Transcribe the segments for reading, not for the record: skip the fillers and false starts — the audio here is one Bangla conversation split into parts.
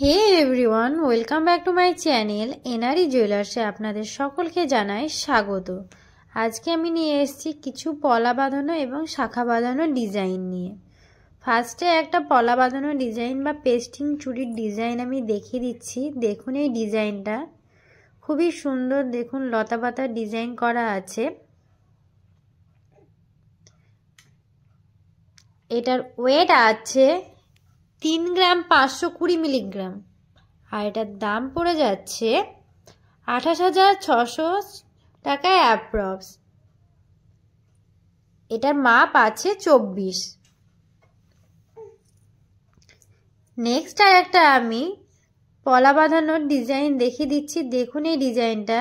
Hey everyone, welcome back to my channel NRE জুয়েলার্সে আপনাদের সকলকে জানাই স্বাগত। আজকে আমি নিয়ে এসেছি কিছু পলা বাঁধানো এবং শাখা বাঁধানো ডিজাইন নিয়ে। ফার্স্টে একটা পলা বাঁধানো ডিজাইন বা পেস্টিং চুড়ির ডিজাইন আমি দেখিয়ে দিচ্ছি। দেখুন এই ডিজাইনটা খুবই সুন্দর, দেখুন লতা পাতার ডিজাইন করা আছে। এটার ওয়েট আছে 3 গ্রাম 520 মিলিগ্রাম আর এটার দাম পড়ে যাচ্ছে 28,600 টাকায় অ্যাপ্রক্স। এটার মাপ আছে 24। নেক্সট আর একটা আমি পলা বাঁধানোর ডিজাইন দেখিয়ে দিচ্ছি। দেখুন এই ডিজাইনটা,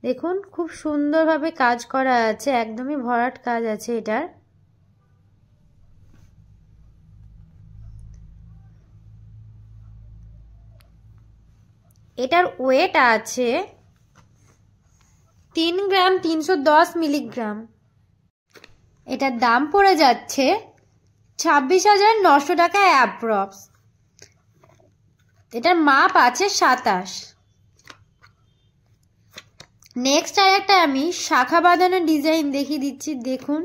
দেখুন খুব সুন্দরভাবে কাজ করা আছে, একদমই ভরাট কাজ আছে এটার। এটার ওয়েট আছে 3 গ্রাম 310 মিলিগ্রাম। এটার দাম পড়ে যাচ্ছে 26,900 টাকা অ্যাপ্রক্স। এটার মাপ আছে 27। নেক্সট আর একটা আমি শাখা বাঁধানো ডিজাইন দেখিয়ে দিচ্ছি। দেখুন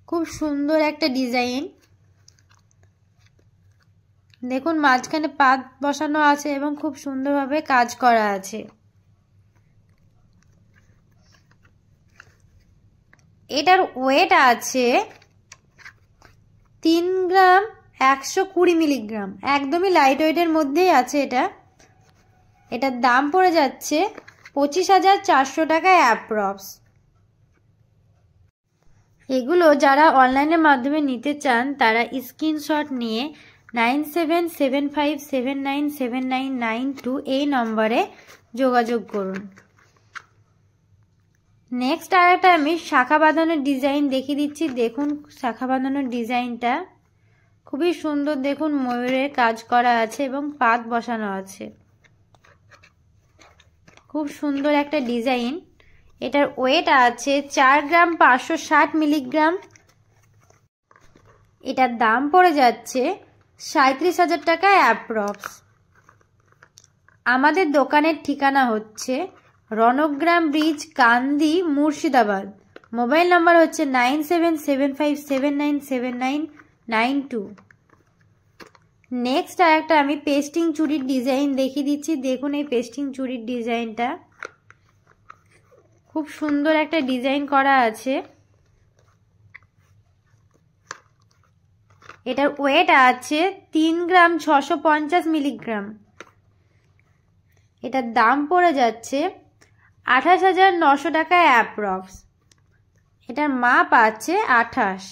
খুব সুন্দর একটা ডিজাইন, দেখুন মাঝখানে পাত বসানো আছে এবং খুব সুন্দরভাবে কাজ করা আছে। এটার ওয়েট আছে 3 গ্রাম 120 মিলিগ্রাম, একদমই লাইট ওয়েটের মধ্যেই আছে এটা। এটার দাম পড়ে যাচ্ছে 25,400 টাকায় অ্যাপ্রক্স। এগুলো যারা অনলাইনের মাধ্যমে নিতে চান তারা স্ক্রিনশট নিয়ে 9775797992 এই নম্বরে যোগাযোগ করুন। নেক্সট আর একটা আমি শাখা বাঁধানোর ডিজাইন দেখিয়ে দিচ্ছি। দেখুন শাখা বাঁধানোর ডিজাইনটা খুবই সুন্দর, দেখুন ময়ূরের কাজ করা আছে এবং পাত বসানো আছে, খুব সুন্দর একটা ডিজাইন। এটার ওয়েট আছে 4 গ্রাম 560 মিলিগ্রাম। এটার দাম পড়ে যাচ্ছে 37,000 টাকা অ্যাপ্রক্স। আমাদের দোকানের ঠিকানা হচ্ছে রণগ্রাম ব্রিজ, কান্দি, মুর্শিদাবাদ। মোবাইল নাম্বার হচ্ছে 9775797992। নেক্সট আর একটা আমি পেস্টিং চুড়ির ডিজাইন দেখিয়ে দিচ্ছি। দেখুন এই পেস্টিং চুড়ির ডিজাইনটা খুব সুন্দর একটা ডিজাইন করা আছে। এটার ওয়েট আছে 3 গ্রাম 650 মিলিগ্রাম। এটার দাম পড়ে যাচ্ছে 28,900 টাকায় অ্যাপ্রক্স। এটার মাপ আছে 28।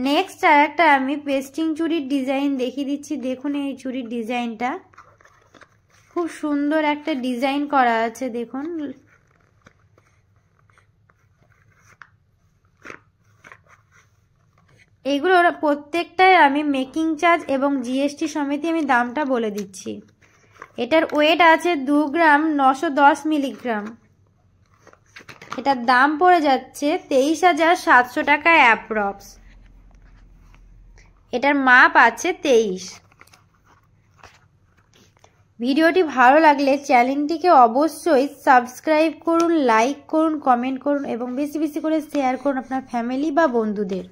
নেক্সট আর একটা আমি পেস্টিং চুড়ির ডিজাইন দেখিয়ে দিচ্ছি। দেখুন এই চুড়ির ডিজাইনটা খুব সুন্দর একটা ডিজাইন করা আছে। দেখুন এগুলোর প্রত্যেকটাই আমি মেকিং চার্জ এবং জিএসটি সমেত আমি দামটা বলে দিচ্ছি। এটার ওয়েট আছে 2 গ্রাম 910 মিলিগ্রাম। এটার দাম পড়ে যাচ্ছে 23,700 টাকা অ্যাপ্রক্স। এটার মাপ আছে 23। ভিডিওটি ভালো লাগলে চ্যানেলটিকে অবশ্যই সাবস্ক্রাইব করুন, লাইক করুন, কমেন্ট করুন এবং বেশি বেশি করে শেয়ার করুন আপনার ফ্যামিলি বা বন্ধুদের।